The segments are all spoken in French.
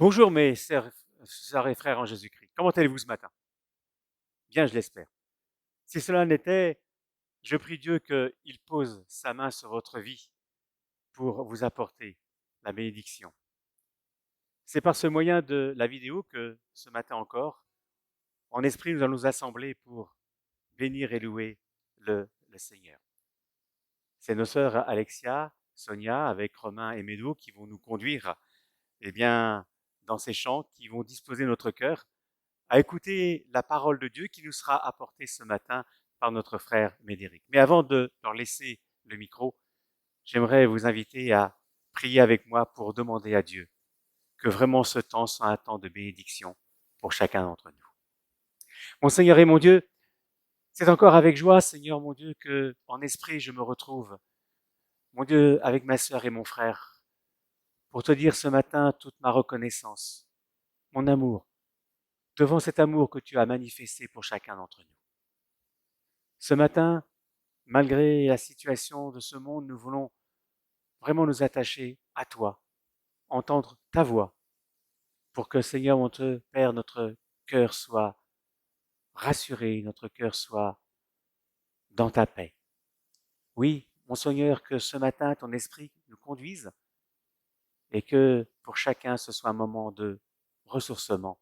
Bonjour mes sœurs et frères en Jésus-Christ. Comment allez-vous ce matin? Bien, je l'espère. Si cela n'était, je prie Dieu qu'il pose sa main sur votre vie pour vous apporter la bénédiction. C'est par ce moyen de la vidéo que ce matin encore, en esprit, nous allons nous assembler pour bénir et louer le Seigneur. C'est nos sœurs Alexia, Sonia, avec Romain et Médo qui vont nous conduire dans ces chants, qui vont disposer notre cœur à écouter la parole de Dieu qui nous sera apportée ce matin par notre frère Médéric. Mais avant de leur laisser le micro, j'aimerais vous inviter à prier avec moi pour demander à Dieu que vraiment ce temps soit un temps de bénédiction pour chacun d'entre nous. Mon Seigneur et mon Dieu, c'est encore avec joie, Seigneur mon Dieu, que en esprit je me retrouve, mon Dieu, avec ma sœur et mon frère, pour te dire ce matin toute ma reconnaissance, mon amour, devant cet amour que tu as manifesté pour chacun d'entre nous. Ce matin, malgré la situation de ce monde, nous voulons vraiment nous attacher à toi, entendre ta voix, pour que, Seigneur, mon Dieu, Père, notre cœur soit rassuré, notre cœur soit dans ta paix. Oui, mon Seigneur, que ce matin, ton esprit nous conduise et que pour chacun, ce soit un moment de ressourcement,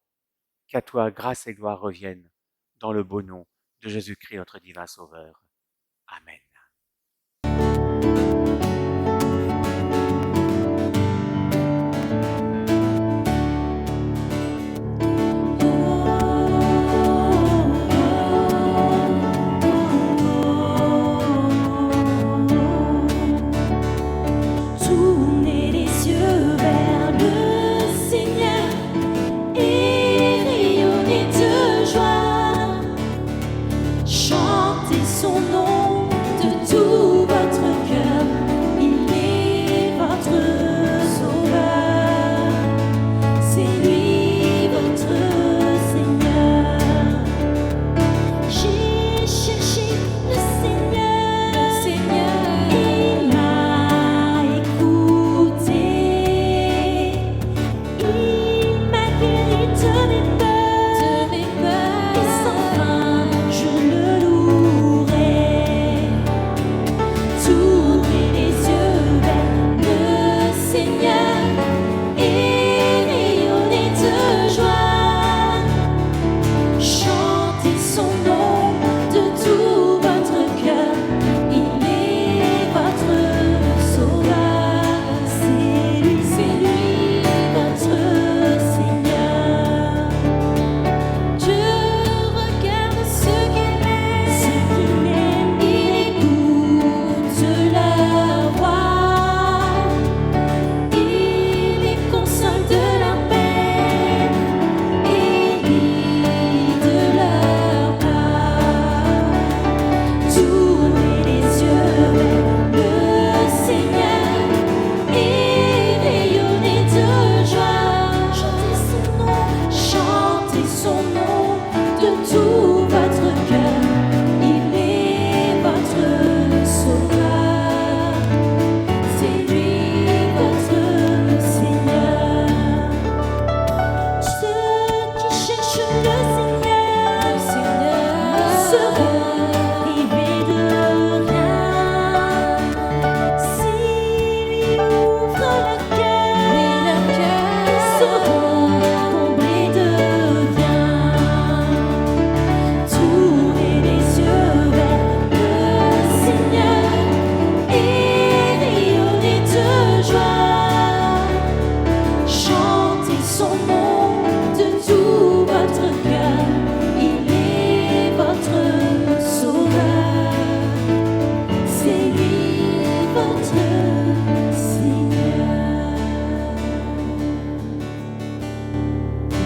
qu'à toi, grâce et gloire reviennent dans le beau nom de Jésus-Christ, notre divin Sauveur. Amen.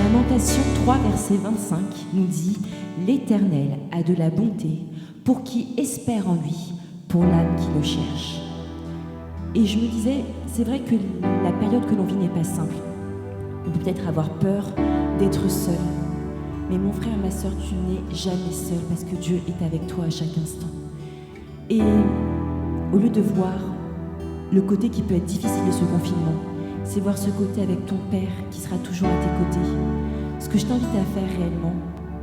Lamentation 3, verset 25 nous dit « L'Éternel a de la bonté pour qui espère en lui, pour l'âme qui le cherche. » Et je me disais, c'est vrai que la période que l'on vit n'est pas simple. On peut peut-être avoir peur d'être seul. Mais mon frère, ma sœur, tu n'es jamais seul parce que Dieu est avec toi à chaque instant. Et au lieu de voir le côté qui peut être difficile de ce confinement, c'est voir ce côté avec ton Père qui sera toujours à tes côtés. Ce que je t'invite à faire réellement,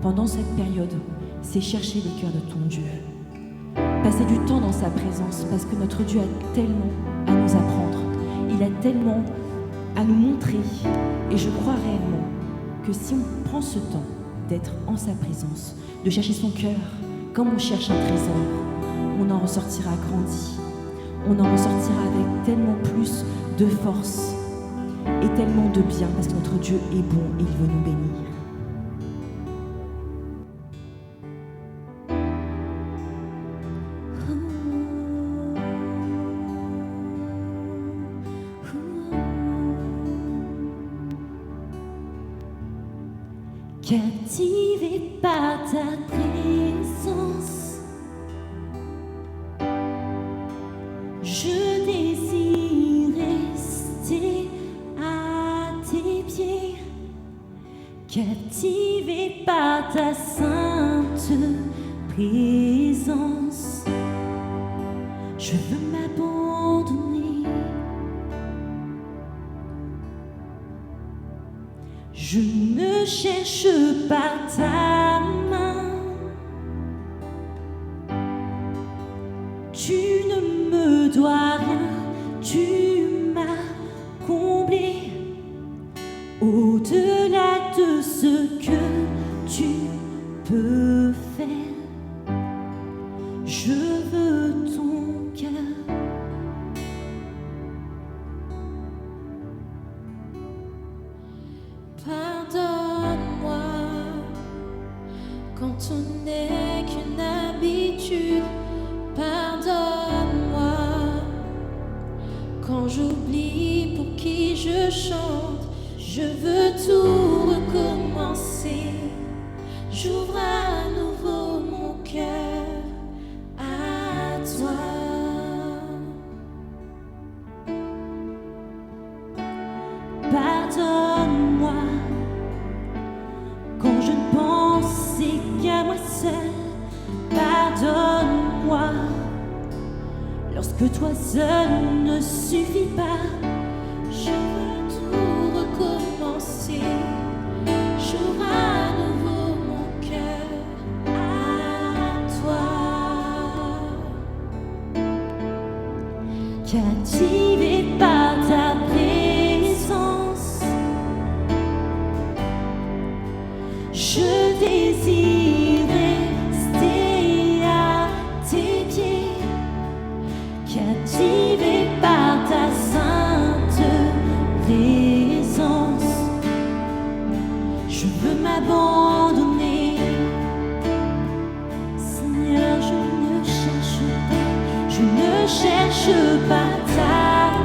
pendant cette période, c'est chercher le cœur de ton Dieu. Passer du temps dans sa présence, parce que notre Dieu a tellement à nous apprendre. Il a tellement à nous montrer. Et je crois réellement que si on prend ce temps d'être en sa présence, de chercher son cœur, comme on cherche un trésor, on en ressortira grandi. On en ressortira avec tellement plus de force et tellement de bien, parce que notre Dieu est bon et il veut nous bénir. Captivé par ta présence, je désire rester à tes pieds. Captivé par ta sainte présence, je veux m'abandonner. Je ne cherche pas ta main, tu ne me dois rien, tu m'as comblé. Au-delà de ce que tu peux faire, je veux ton cœur. Pardonne-moi quand on n'est qu'une habitude. Pardonne-moi quand j'oublie pour qui je chante. Je veux tout recommencer. J'ouvre à nouveau mon cœur à toi. Pardonne-moi quand je ne pensais qu'à moi seul. Pardonne-moi lorsque toi seul ne suffit pas. Je veux tout recommencer. J'ouvre à nouveau mon cœur à toi. Captivé par ta présence, je désire rester à tes pieds. Captivé par ta sainte présence, je veux m'abandonner. Seigneur, je ne cherche pas ta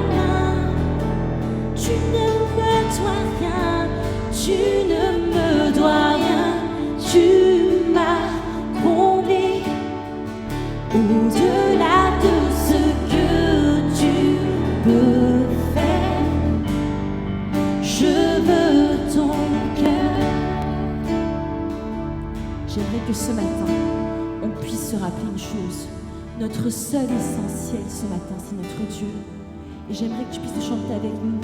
main. Tu ne me dois rien, tu ne me dois rien, tu m'as comblé. Au-delà de ce que tu peux faire, je veux ton cœur. J'aimerais que ce matin, on puisse se rappeler une chose. Notre seul essentiel ce matin, c'est notre Dieu. Et j'aimerais que tu puisses chanter avec nous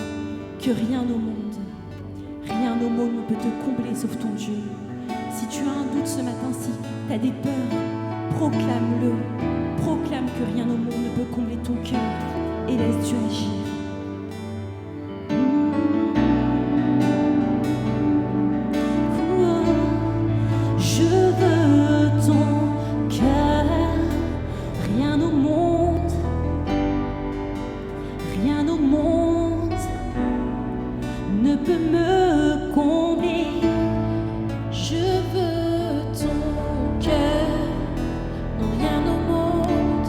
que rien au monde ne peut te combler sauf ton Dieu. Si tu as un doute ce matin, si tu as des peurs, proclame-le. Proclame que rien au monde ne peut combler ton cœur et laisse Dieu agir. Je veux ton cœur, rien au monde ne peut me combler. Je veux ton cœur, non rien au monde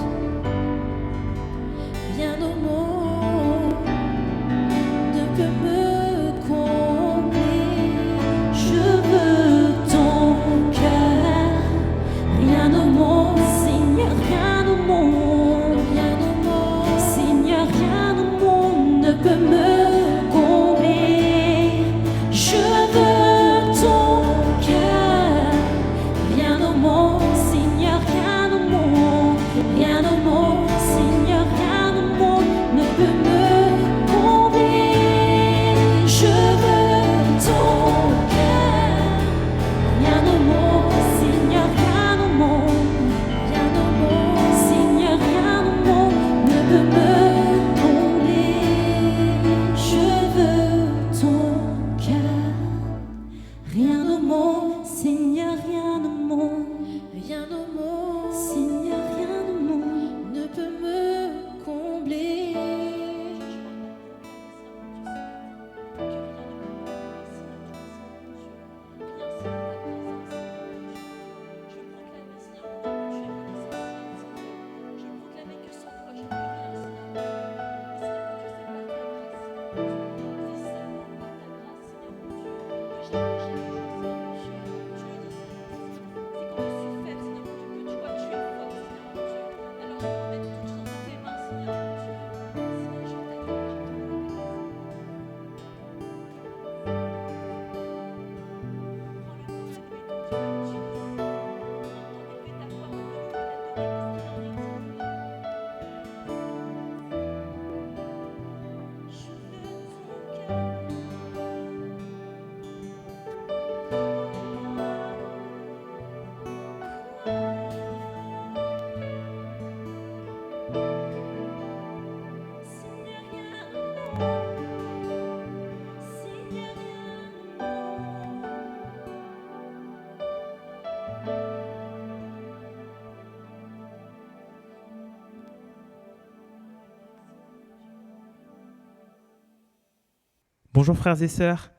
Bonjour frères et sœurs.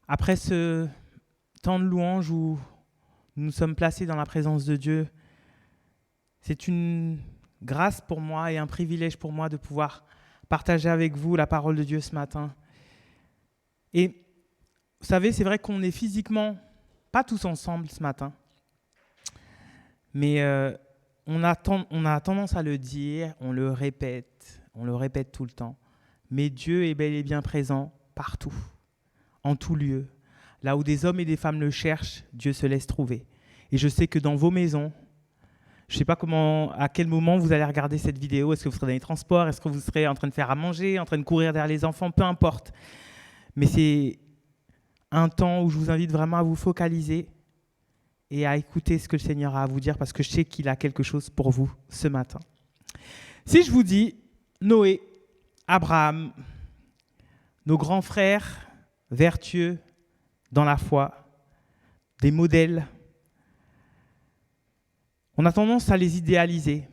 Après ce temps de louange où nous sommes placés dans la présence de Dieu, c'est une grâce pour moi et un privilège pour moi de pouvoir partager avec vous la parole de Dieu ce matin. Et vous savez, c'est vrai qu'on est physiquement pas tous ensemble ce matin, mais on a tendance à le dire, on le répète tout le temps. Mais Dieu est bel et bien présent partout, en tout lieu. Là où des hommes et des femmes le cherchent, Dieu se laisse trouver. Et je sais que dans vos maisons, je ne sais pas à quel moment vous allez regarder cette vidéo. Est-ce que vous serez dans les transports? Est-ce que vous serez en train de faire à manger, en train de courir derrière les enfants? Peu importe. Mais c'est un temps où je vous invite vraiment à vous focaliser et à écouter ce que le Seigneur a à vous dire, parce que je sais qu'il a quelque chose pour vous ce matin. Si je vous dis Noé, Abraham, nos grands frères vertueux dans la foi, des modèles, on a tendance à les idéaliser,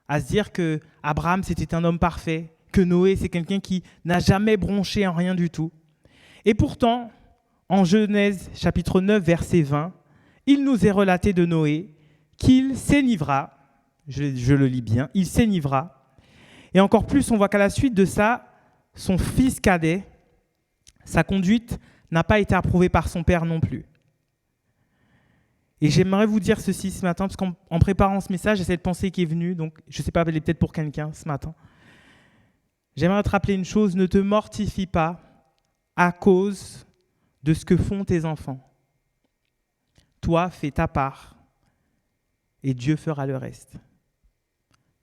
à se dire que Abraham c'était un homme parfait, que Noé c'est quelqu'un qui n'a jamais bronché en rien du tout. Et pourtant, en Genèse chapitre 9 verset 20, il nous est relaté de Noé qu'il s'enivra, je le lis bien, il s'enivra. Et encore plus, on voit qu'à la suite de ça, son fils cadet, sa conduite n'a pas été approuvée par son père non plus. Et j'aimerais vous dire ceci ce matin, parce qu'en préparant ce message, j'ai cette pensée qui est venue, donc je ne sais pas, elle est peut-être pour quelqu'un ce matin. J'aimerais te rappeler une chose, ne te mortifie pas à cause de ce que font tes enfants. Toi, fais ta part et Dieu fera le reste.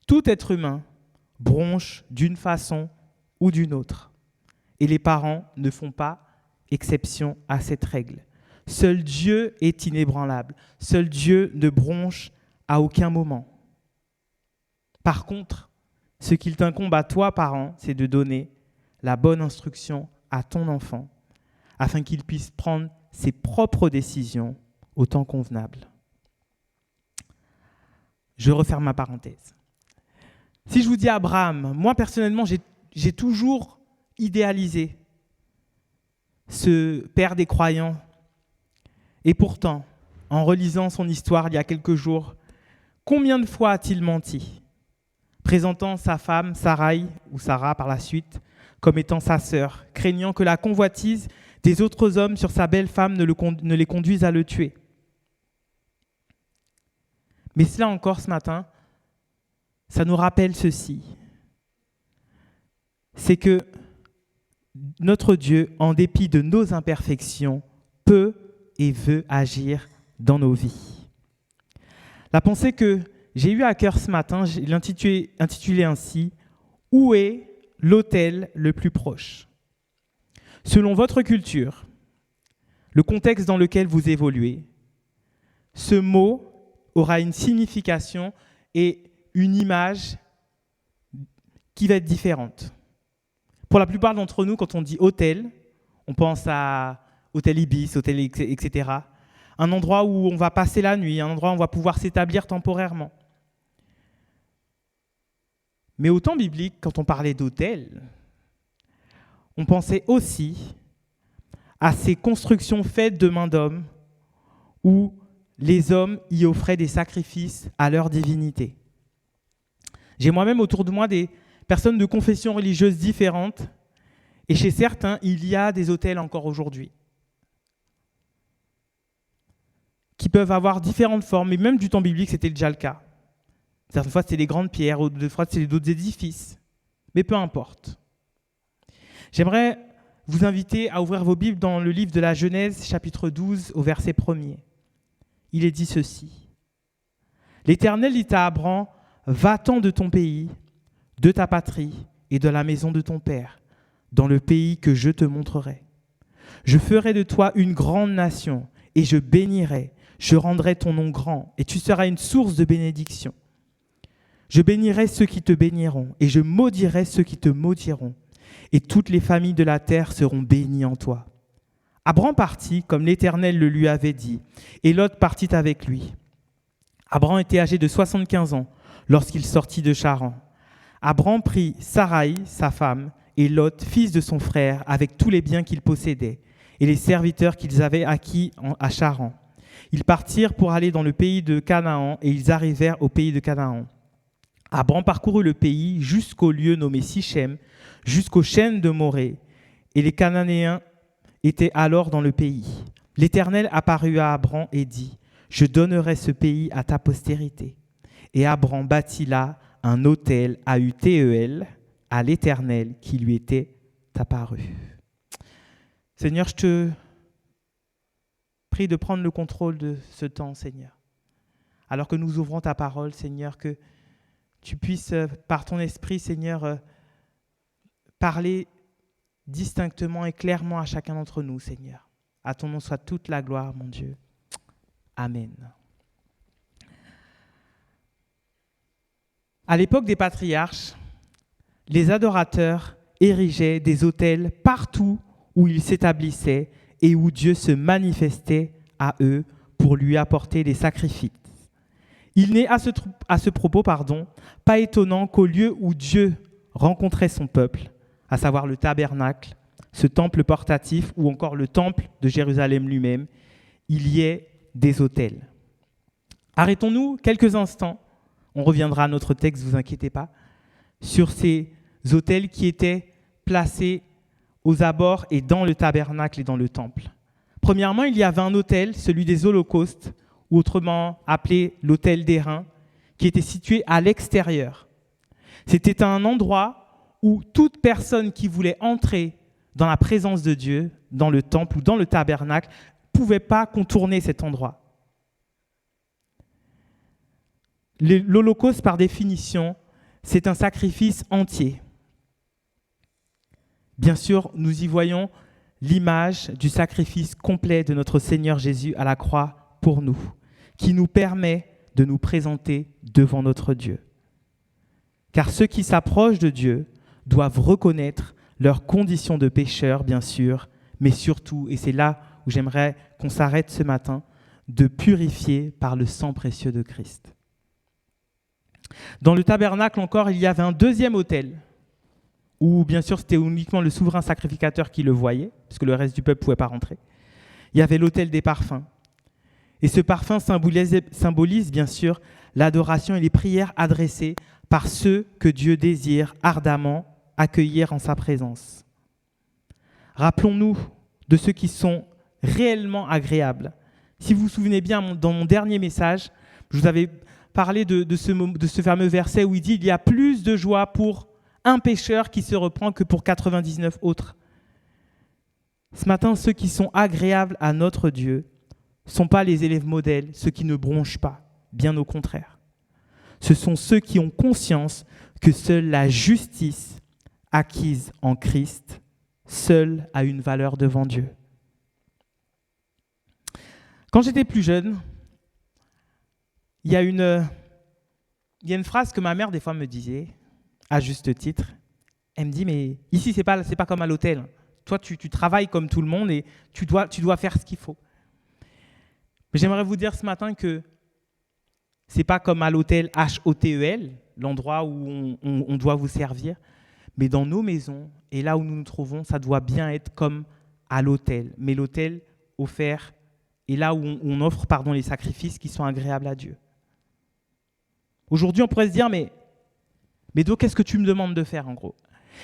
Tout être humain bronche d'une façon ou d'une autre. Et les parents ne font pas exception à cette règle. Seul Dieu est inébranlable. Seul Dieu ne bronche à aucun moment. Par contre, ce qu'il t'incombe à toi, parent, c'est de donner la bonne instruction à ton enfant afin qu'il puisse prendre ses propres décisions au temps convenable. Je referme ma parenthèse. Si je vous dis Abraham, moi personnellement, j'ai toujours idéalisé ce père des croyants. Et pourtant, en relisant son histoire il y a quelques jours, combien de fois a-t-il menti, présentant sa femme, Sarai, ou Sarah par la suite, comme étant sa sœur, craignant que la convoitise des autres hommes sur sa belle femme ne les conduise à le tuer. Mais cela encore ce matin, ça nous rappelle ceci. C'est que notre Dieu, en dépit de nos imperfections, peut et veut agir dans nos vies. La pensée que j'ai eue à cœur ce matin, je l'ai intitulée ainsi « Où est l'autel le plus proche ?» Selon votre culture, le contexte dans lequel vous évoluez, ce mot aura une signification et une image qui va être différente. Pour la plupart d'entre nous, quand on dit hôtel, on pense à hôtel Ibis, hôtel etc. Un endroit où on va passer la nuit, un endroit où on va pouvoir s'établir temporairement. Mais au temps biblique, quand on parlait d'hôtel, on pensait aussi à ces constructions faites de main d'homme où les hommes y offraient des sacrifices à leur divinité. J'ai moi-même autour de moi des personnes de confessions religieuses différentes, et chez certains, il y a des autels encore aujourd'hui qui peuvent avoir différentes formes, et même du temps biblique, c'était déjà le cas. Certaines fois, c'était des grandes pierres, d'autres fois, c'était d'autres édifices, mais peu importe. J'aimerais vous inviter à ouvrir vos Bibles dans le livre de la Genèse, chapitre 12, au verset 1er. Il est dit ceci. « L'Éternel dit à Abraham, va-t'en de ton pays, de ta patrie et de la maison de ton père, dans le pays que je te montrerai. Je ferai de toi une grande nation et je bénirai, je rendrai ton nom grand et tu seras une source de bénédiction. Je bénirai ceux qui te béniront et je maudirai ceux qui te maudiront et toutes les familles de la terre seront bénies en toi. » Abraham partit comme l'Éternel le lui avait dit et Lot partit avec lui. Abraham était âgé de 75 ans lorsqu'il sortit de Charan. Abraham prit Sarai, sa femme, et Lot, fils de son frère, avec tous les biens qu'ils possédaient, et les serviteurs qu'ils avaient acquis à Charan. Ils partirent pour aller dans le pays de Canaan, et ils arrivèrent au pays de Canaan. Abram parcourut le pays jusqu'au lieu nommé Sichem, jusqu'aux chênes de Morée, et les Cananéens étaient alors dans le pays. L'Éternel apparut à Abram et dit : « Je donnerai ce pays à ta postérité. » Et Abram bâtit là un autel à Utéel, à l'Éternel qui lui était apparu. Seigneur, je te prie de prendre le contrôle de ce temps, Seigneur. Alors que nous ouvrons ta parole, Seigneur, que tu puisses, par ton esprit, Seigneur, parler distinctement et clairement à chacun d'entre nous, Seigneur. À ton nom soit toute la gloire, mon Dieu. Amen. À l'époque des patriarches, les adorateurs érigeaient des autels partout où ils s'établissaient et où Dieu se manifestait à eux pour lui apporter des sacrifices. Il n'est à ce propos, pas étonnant qu'au lieu où Dieu rencontrait son peuple, à savoir le tabernacle, ce temple portatif ou encore le temple de Jérusalem lui-même, il y ait des autels. Arrêtons-nous quelques instants, on reviendra à notre texte, ne vous inquiétez pas, sur ces autels qui étaient placés aux abords et dans le tabernacle et dans le temple. Premièrement, il y avait un autel, celui des holocaustes, ou autrement appelé l'autel d'airain, qui était situé à l'extérieur. C'était un endroit où toute personne qui voulait entrer dans la présence de Dieu, dans le temple ou dans le tabernacle, ne pouvait pas contourner cet endroit. L'Holocauste, par définition, c'est un sacrifice entier. Bien sûr, nous y voyons l'image du sacrifice complet de notre Seigneur Jésus à la croix pour nous, qui nous permet de nous présenter devant notre Dieu. Car ceux qui s'approchent de Dieu doivent reconnaître leurs conditions de pécheurs, bien sûr, mais surtout, et c'est là où j'aimerais qu'on s'arrête ce matin, de purifier par le sang précieux de Christ. Dans le tabernacle encore, il y avait un deuxième autel, où bien sûr c'était uniquement le souverain sacrificateur qui le voyait, parce que le reste du peuple ne pouvait pas rentrer. Il y avait l'autel des parfums. Et ce parfum symbolise bien sûr l'adoration et les prières adressées par ceux que Dieu désire ardemment accueillir en sa présence. Rappelons-nous de ceux qui sont réellement agréables. Si vous vous souvenez bien, dans mon dernier message, je vous avais parlé de ce fameux verset où il dit « Il y a plus de joie pour un pécheur qui se reprend que pour 99 autres. » Ce matin, ceux qui sont agréables à notre Dieu ne sont pas les élèves modèles, ceux qui ne bronchent pas, bien au contraire. Ce sont ceux qui ont conscience que seule la justice acquise en Christ, seule a une valeur devant Dieu. Quand j'étais plus jeune, il y a une phrase que ma mère des fois me disait, à juste titre. Elle me dit, mais ici, c'est pas comme à l'hôtel. Toi, tu travailles comme tout le monde et tu dois faire ce qu'il faut. Mais j'aimerais vous dire ce matin que c'est pas comme à l'hôtel HOTEL, l'endroit où on doit vous servir, mais dans nos maisons et là où nous nous trouvons, ça doit bien être comme à l'hôtel. Mais l'hôtel offert est là où on offre les sacrifices qui sont agréables à Dieu. Aujourd'hui, on pourrait se dire, mais donc, qu'est-ce que tu me demandes de faire, en gros ?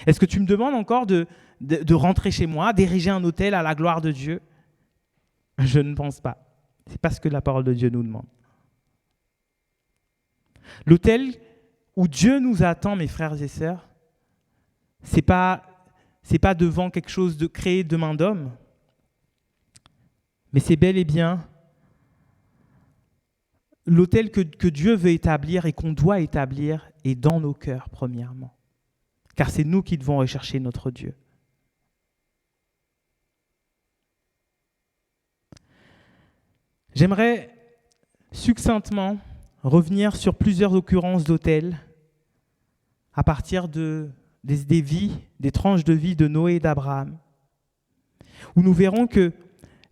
Est-ce que tu me demandes encore de rentrer chez moi, d'ériger un autel à la gloire de Dieu ? Je ne pense pas. Ce n'est pas ce que la parole de Dieu nous demande. L'autel où Dieu nous attend, mes frères et sœurs, ce n'est pas devant quelque chose de créé de main d'homme, mais c'est bel et bien l'autel que Dieu veut établir et qu'on doit établir est dans nos cœurs, premièrement. Car c'est nous qui devons rechercher notre Dieu. J'aimerais succinctement revenir sur plusieurs occurrences d'autels à partir des vies, des tranches de vie de Noé et d'Abraham, où nous verrons que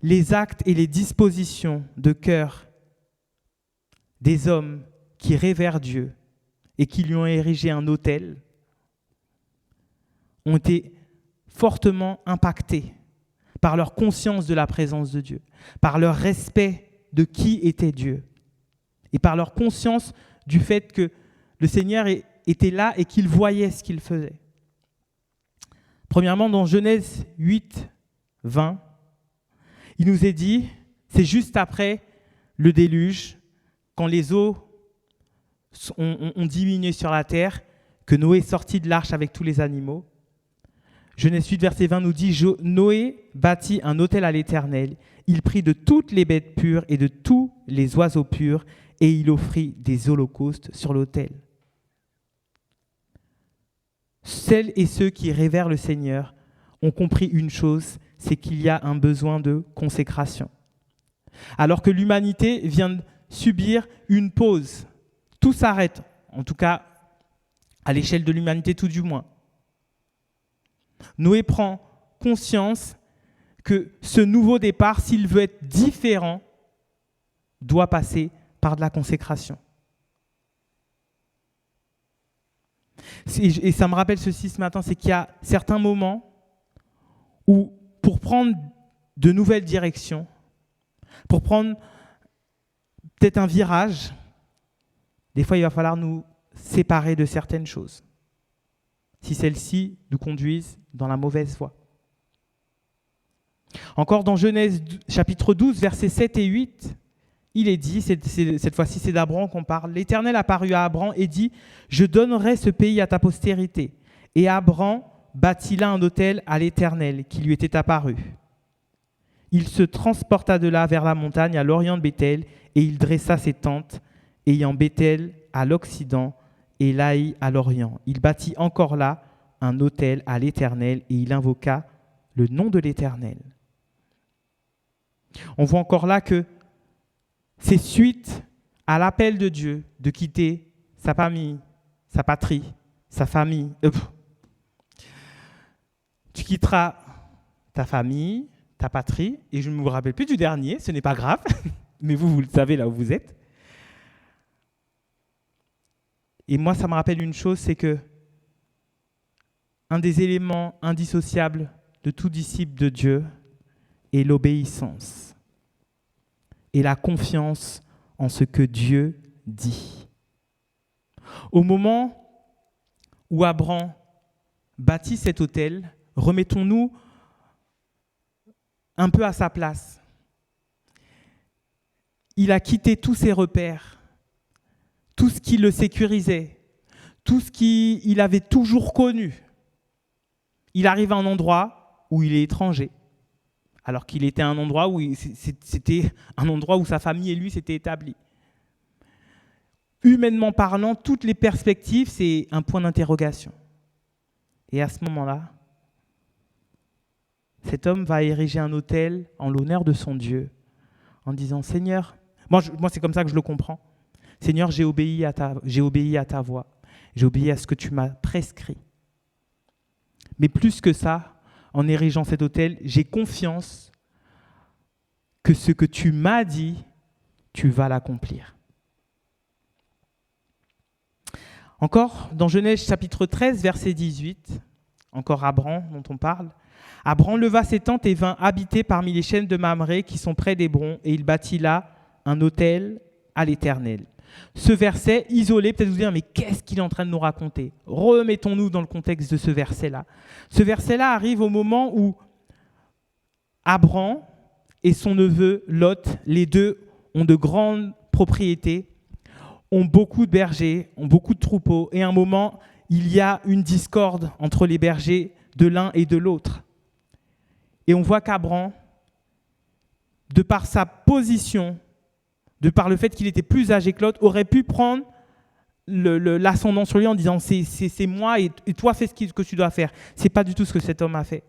les actes et les dispositions de cœur des hommes qui révèrent Dieu et qui lui ont érigé un autel ont été fortement impactés par leur conscience de la présence de Dieu, par leur respect de qui était Dieu et par leur conscience du fait que le Seigneur était là et qu'il voyait ce qu'il faisait. Premièrement, dans Genèse 8, 20, il nous est dit, c'est juste après le déluge, quand les eaux ont diminué sur la terre, que Noé est sorti de l'arche avec tous les animaux. Genèse 8, verset 20 nous dit, Noé bâtit un autel à l'Éternel. Il prit de toutes les bêtes pures et de tous les oiseaux purs et il offrit des holocaustes sur l'autel. Celles et ceux qui révèrent le Seigneur ont compris une chose, c'est qu'il y a un besoin de consécration. Alors que l'humanité vient de subir une pause, tout s'arrête, en tout cas à l'échelle de l'humanité tout du moins. Noé prend conscience que ce nouveau départ, s'il veut être différent, doit passer par de la consécration. Et ça me rappelle ceci ce matin, c'est qu'il y a certains moments où, pour prendre de nouvelles directions, pour prendre peut-être un virage, des fois il va falloir nous séparer de certaines choses, si celles-ci nous conduisent dans la mauvaise voie. Encore dans Genèse chapitre 12, versets 7 et 8, il est dit, cette fois-ci c'est d'Abraham qu'on parle, l'Éternel apparut à Abraham et dit « Je donnerai ce pays à ta postérité. » Et Abraham bâtit là un autel à l'Éternel qui lui était apparu. Il se transporta de là vers la montagne à l'orient de Béthel et il dressa ses tentes, ayant Béthel à l'occident et Laï à l'orient. Il bâtit encore là un autel à l'Éternel et il invoqua le nom de l'Éternel. On voit encore là que c'est suite à l'appel de Dieu de quitter sa famille, sa patrie, sa famille. Tu quitteras ta famille, ta patrie, et je ne me rappelle plus du dernier, ce n'est pas grave, mais vous le savez là où vous êtes. Et moi, ça me rappelle une chose, c'est que un des éléments indissociables de tout disciple de Dieu est l'obéissance et la confiance en ce que Dieu dit. Au moment où Abraham bâtit cet autel, remettons-nous un peu à sa place. Il a quitté tous ses repères, tout ce qui le sécurisait, tout ce qu'il avait toujours connu. Il arrive à un endroit où il est étranger, alors qu'il était à un endroit où c'était un endroit où sa famille et lui s'étaient établis. Humainement parlant, toutes les perspectives, c'est un point d'interrogation. Et à ce moment-là, cet homme va ériger un autel en l'honneur de son Dieu, en disant « Seigneur », moi c'est comme ça que je le comprends, « Seigneur, j'ai obéi à ta voix, j'ai obéi à ce que tu m'as prescrit. Mais plus que ça, en érigeant cet autel, j'ai confiance que ce que tu m'as dit, tu vas l'accomplir. » Encore, dans Genèse chapitre 13, verset 18, encore Abraham dont on parle, Abraham leva ses tentes et vint habiter parmi les chênes de Mamré qui sont près d'Hébron, et il bâtit là un autel à l'Éternel. Ce verset isolé, peut-être vous dire, mais qu'est-ce qu'il est en train de nous raconter ? Remettons-nous dans le contexte de ce verset-là. Ce verset-là arrive au moment où Abraham et son neveu Lot, les deux ont de grandes propriétés, ont beaucoup de bergers, ont beaucoup de troupeaux, et à un moment, il y a une discorde entre les bergers de l'un et de l'autre. Et on voit qu'Abraham, de par sa position, de par le fait qu'il était plus âgé que l'autre, aurait pu prendre l'ascendant sur lui en disant c'est moi et toi fais ce que tu dois faire. Ce n'est pas du tout ce que cet homme a fait.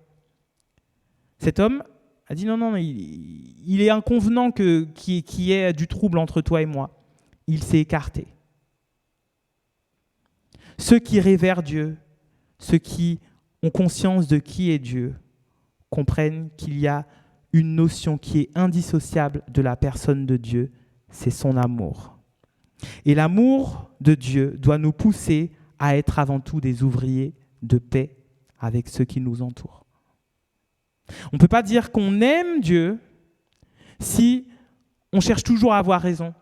Cet homme a dit non, il est inconvenant qu'il y ait du trouble entre toi et moi. Il s'est écarté. Ceux qui révèrent Dieu, ceux qui ont conscience de qui est Dieu, comprennent qu'il y a une notion qui est indissociable de la personne de Dieu, c'est son amour. Et l'amour de Dieu doit nous pousser à être avant tout des ouvriers de paix avec ceux qui nous entourent. On ne peut pas dire qu'on aime Dieu si on cherche toujours à avoir raison,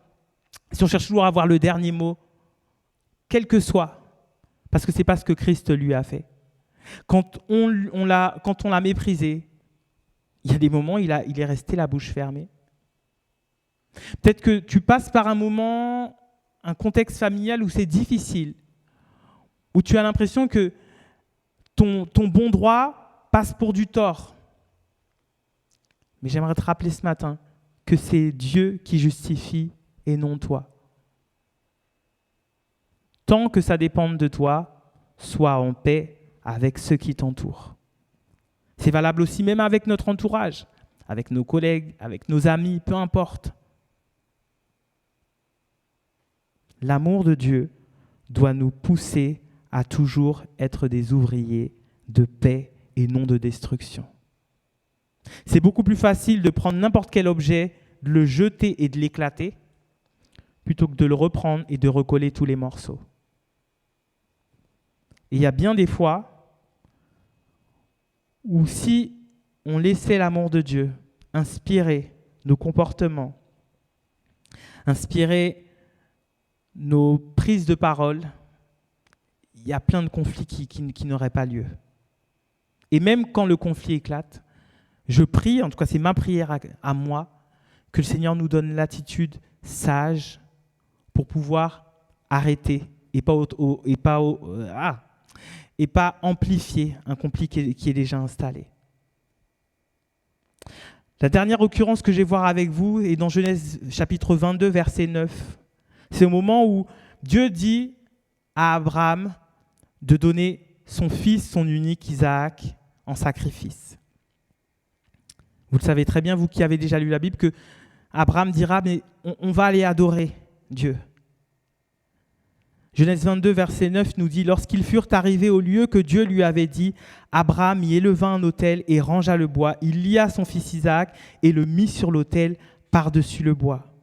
si on cherche toujours à avoir le dernier mot, quel que soit, parce que ce n'est pas ce que Christ lui a fait. Quand on l'a méprisé, il y a des moments où il est resté la bouche fermée. Peut-être que tu passes par un moment, un contexte familial où c'est difficile, où tu as l'impression que ton bon droit passe pour du tort. Mais j'aimerais te rappeler ce matin que c'est Dieu qui justifie et non toi. Tant que ça dépend de toi, sois en paix avec ceux qui t'entourent. C'est valable aussi même avec notre entourage, avec nos collègues, avec nos amis, peu importe. L'amour de Dieu doit nous pousser à toujours être des ouvriers de paix et non de destruction. C'est beaucoup plus facile de prendre n'importe quel objet, de le jeter et de l'éclater, plutôt que de le reprendre et de recoller tous les morceaux. Et il y a bien des fois où si on laissait l'amour de Dieu inspirer nos comportements, inspirer nos prises de parole, il y a plein de conflits qui n'auraient pas lieu. Et même quand le conflit éclate, je prie, en tout cas c'est ma prière à moi, que le Seigneur nous donne l'attitude sage pour pouvoir arrêter et pas amplifier un conflit qui est déjà installé. La dernière occurrence que je vais voir avec vous est dans Genèse chapitre 22, verset 9. C'est au moment où Dieu dit à Abraham de donner son fils, son unique Isaac, en sacrifice. Vous le savez très bien, vous qui avez déjà lu la Bible, que Abraham dira, mais on va aller adorer Dieu. Genèse 22, verset 9 nous dit « Lorsqu'ils furent arrivés au lieu que Dieu lui avait dit, Abraham y éleva un autel et rangea le bois. Il lia son fils Isaac et le mit sur l'autel par-dessus le bois. »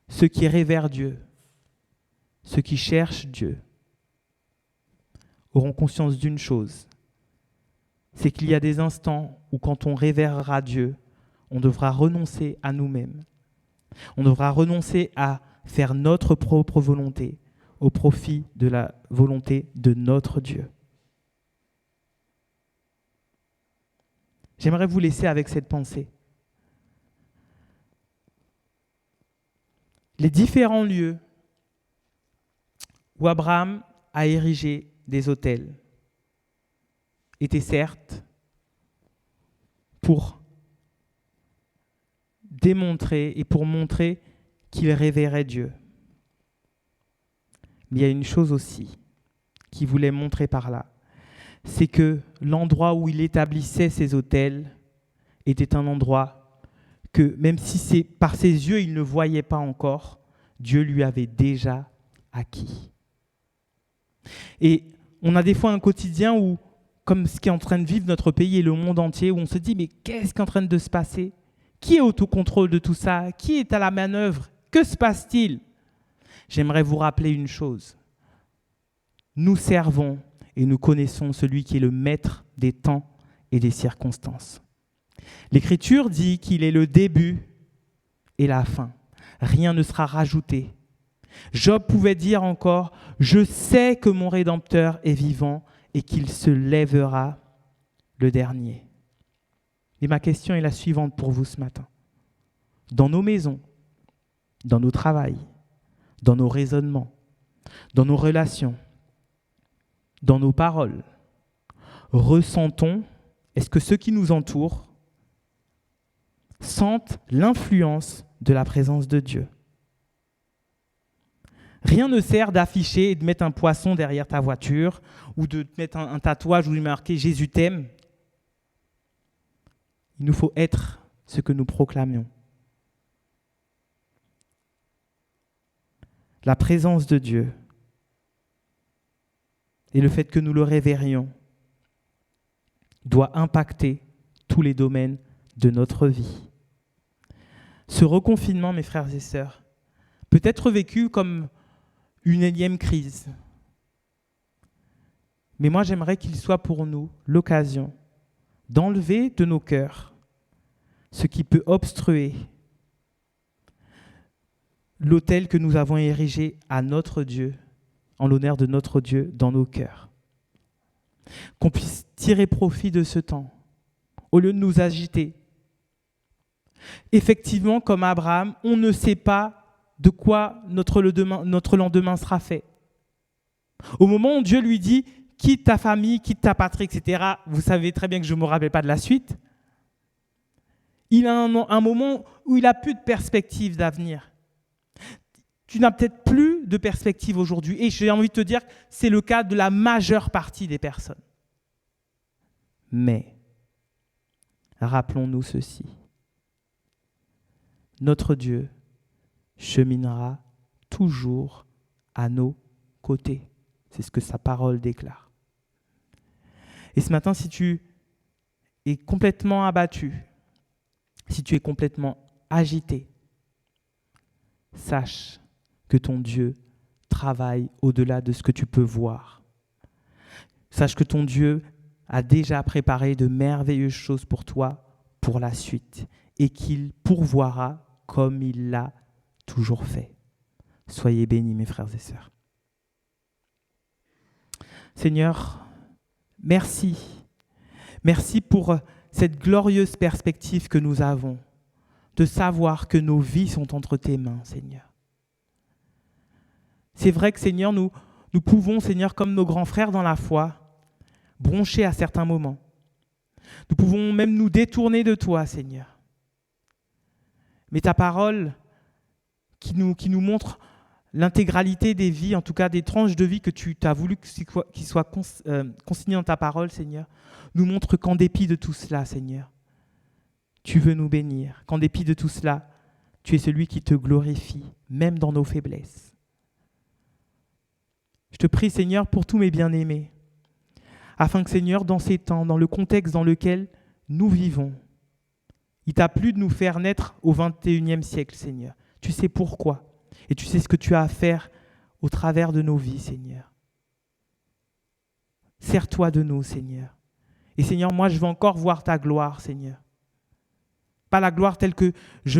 Ceux qui révèrent Dieu, ceux qui cherchent Dieu, auront conscience d'une chose, c'est qu'il y a des instants où quand on révérera Dieu, on devra renoncer à nous-mêmes. On devra renoncer à faire notre propre volonté au profit de la volonté de notre Dieu. J'aimerais vous laisser avec cette pensée. Les différents lieux où Abraham a érigé des autels étaient certes pour démontrer et pour montrer qu'il révérait Dieu. Mais il y a une chose aussi qu'il voulait montrer par là, c'est que l'endroit où il établissait ses autels était un endroit que, même si par ses yeux il ne voyait pas encore, Dieu lui avait déjà acquis. Et on a des fois un quotidien où, comme ce qui est en train de vivre notre pays et le monde entier, où on se dit, mais qu'est-ce qui est en train de se passer ? Qui est au contrôle de tout ça ? Qui est à la manœuvre ? Que se passe-t-il ? J'aimerais vous rappeler une chose. Nous servons et nous connaissons celui qui est le maître des temps et des circonstances. L'Écriture dit qu'il est le début et la fin. Rien ne sera rajouté. Job pouvait dire encore « Je sais que mon Rédempteur est vivant et qu'il se lèvera le dernier. » Et ma question est la suivante pour vous ce matin. Dans nos maisons, dans nos travails, dans nos raisonnements, dans nos relations, dans nos paroles, ressentons, est-ce que ceux qui nous entourent sentent l'influence de la présence de Dieu ? Rien ne sert d'afficher et de mettre un poisson derrière ta voiture ou de te mettre un tatouage où il est marqué « Jésus t'aime ». Il nous faut être ce que nous proclamions. La présence de Dieu et le fait que nous le révérions doit impacter tous les domaines de notre vie. Ce reconfinement, mes frères et sœurs, peut être vécu comme une énième crise. Mais moi, j'aimerais qu'il soit pour nous l'occasion d'enlever de nos cœurs ce qui peut obstruer l'autel que nous avons érigé à notre Dieu, en l'honneur de notre Dieu dans nos cœurs. Qu'on puisse tirer profit de ce temps, au lieu de nous agiter. Effectivement, comme Abraham, on ne sait pas de quoi notre lendemain sera fait. Au moment où Dieu lui dit « quitte ta famille, quitte ta patrie, etc. » Vous savez très bien que je ne me rappelle pas de la suite. Il a un moment où il n'a plus de perspective d'avenir. Tu n'as peut-être plus de perspective aujourd'hui. Et j'ai envie de te dire que c'est le cas de la majeure partie des personnes. Mais, rappelons-nous ceci. Notre Dieu cheminera toujours à nos côtés. C'est ce que sa parole déclare. Et ce matin, si tu es complètement abattu, si tu es complètement agité, sache que ton Dieu travaille au-delà de ce que tu peux voir. Sache que ton Dieu a déjà préparé de merveilleuses choses pour toi pour la suite et qu'il pourvoira comme il l'a toujours fait. Soyez bénis, mes frères et sœurs. Seigneur, merci. Merci pour cette glorieuse perspective que nous avons de savoir que nos vies sont entre tes mains, Seigneur. C'est vrai que, Seigneur, nous pouvons, Seigneur, comme nos grands frères dans la foi, broncher à certains moments. Nous pouvons même nous détourner de toi, Seigneur. Mais ta parole qui nous montre l'intégralité des vies, en tout cas des tranches de vie que tu as voulu qu'ils soient consignées dans ta parole, Seigneur, nous montre qu'en dépit de tout cela, Seigneur, tu veux nous bénir. Qu'en dépit de tout cela, tu es celui qui te glorifie, même dans nos faiblesses. Je te prie, Seigneur, pour tous mes bien-aimés, afin que, Seigneur, dans ces temps, dans le contexte dans lequel nous vivons, il t'a plu de nous faire naître au XXIe siècle, Seigneur. Tu sais pourquoi. Et tu sais ce que tu as à faire au travers de nos vies, Seigneur. Sers-toi de nous, Seigneur. Et Seigneur, moi, je veux encore voir ta gloire, Seigneur. Pas la gloire telle que je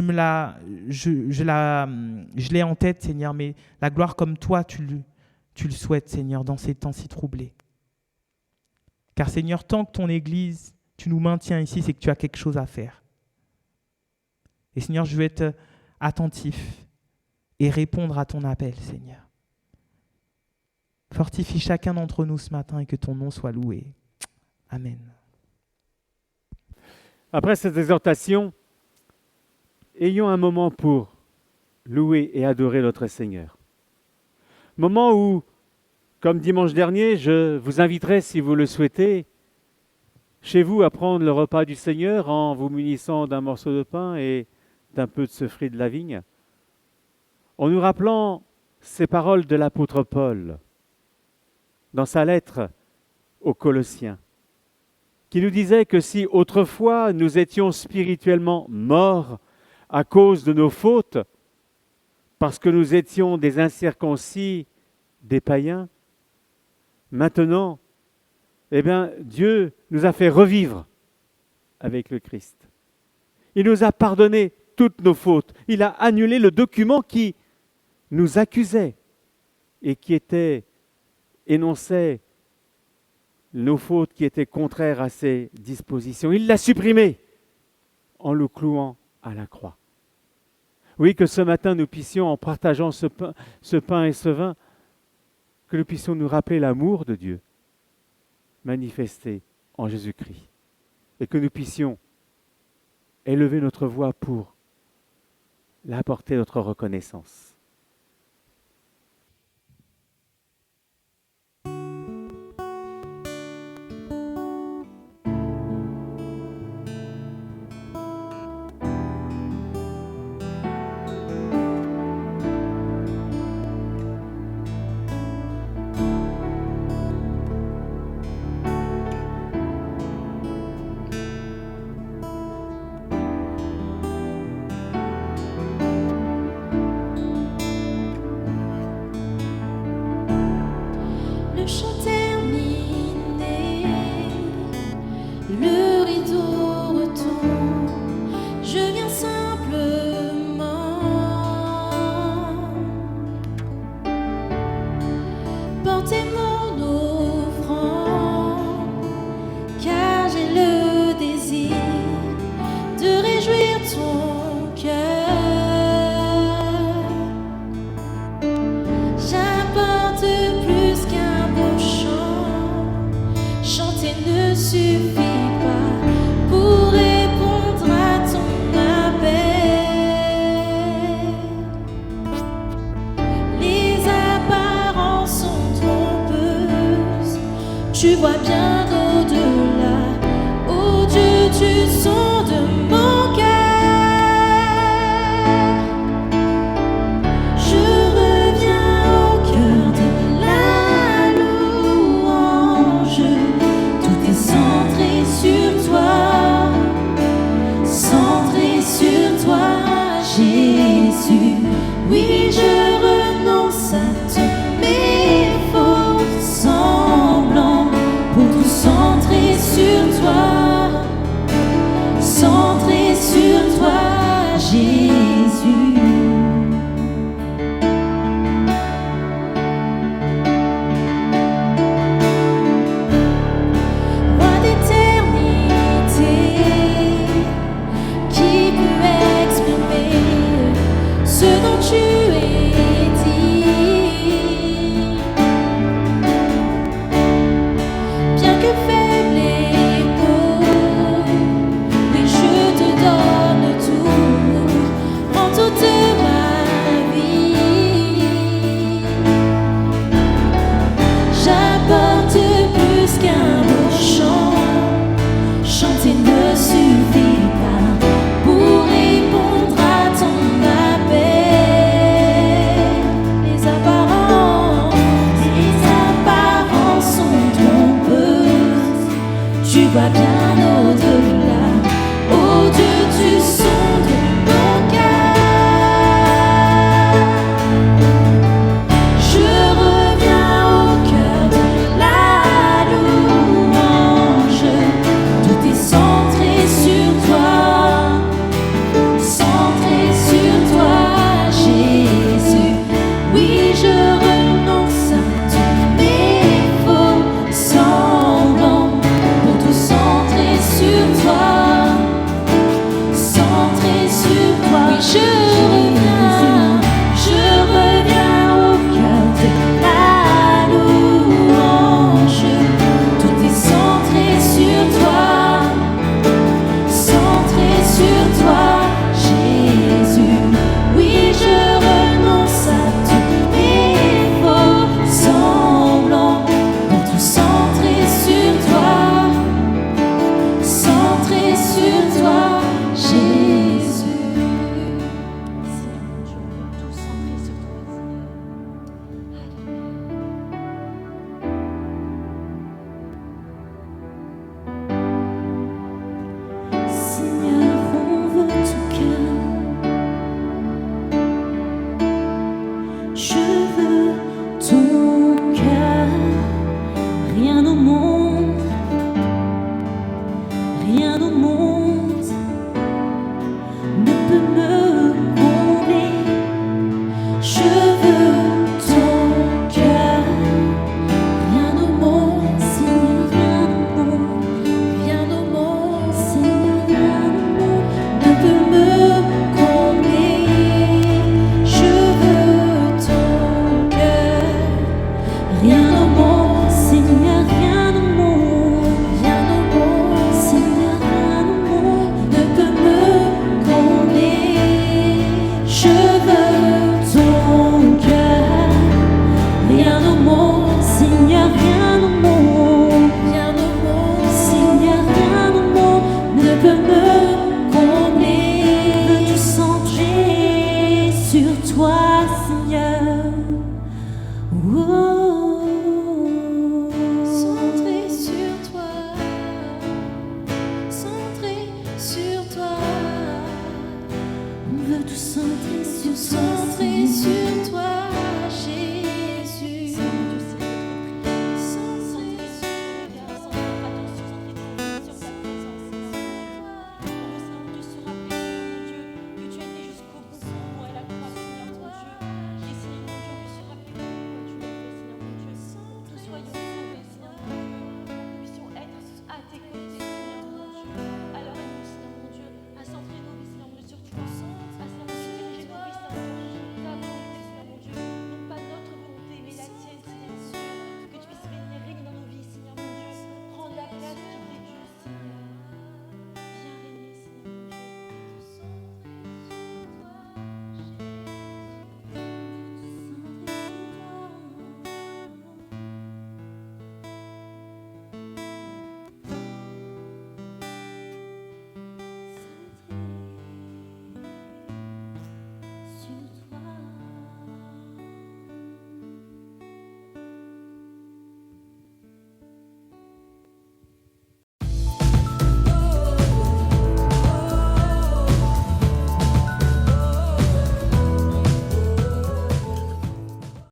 l'ai en tête, Seigneur, mais la gloire comme toi, tu le souhaites, Seigneur, dans ces temps si troublés. Car, Seigneur, tant que ton Église, tu nous maintiens ici, c'est que tu as quelque chose à faire. Et Seigneur, je veux être attentif et répondre à ton appel, Seigneur. Fortifie chacun d'entre nous ce matin et que ton nom soit loué. Amen. Après cette exhortation, ayons un moment pour louer et adorer notre Seigneur. Moment où, comme dimanche dernier, je vous inviterai, si vous le souhaitez, chez vous à prendre le repas du Seigneur en vous munissant d'un morceau de pain et d'un peu de ce fruit de la vigne, en nous rappelant ces paroles de l'apôtre Paul dans sa lettre aux Colossiens, qui nous disait que si autrefois nous étions spirituellement morts à cause de nos fautes, parce que nous étions des incirconcis, des païens, maintenant, Dieu nous a fait revivre avec le Christ. Il nous a pardonné toutes nos fautes. Il a annulé le document qui nous accusait et qui énonçait nos fautes qui étaient contraires à ses dispositions. Il l'a supprimé en le clouant à la croix. Oui, que ce matin nous puissions, en partageant ce pain et ce vin, que nous puissions nous rappeler l'amour de Dieu manifesté en Jésus-Christ et que nous puissions élever notre voix pour l'apporter notre reconnaissance. Le chant termine Tu vois bien au-delà. Oh Dieu, tu sondes mon cœur. Je reviens au cœur de la louange. Tout est centré sur toi, centré sur toi, Jésus. Oui, je renonce à tous mes faux semblants pour tout centrer sur toi, centré sur toi, Jésus. Roi d'éternité, qui peut exprimer ce dont tu es dit? Bien que faible et pauvre, oui, je te donne tout en toute ma vie. J'apporte plus qu'un beau chant. Chanter ne suffit pas pour répondre à ton appel. Les apparences sont trompeuses. Tu vois bien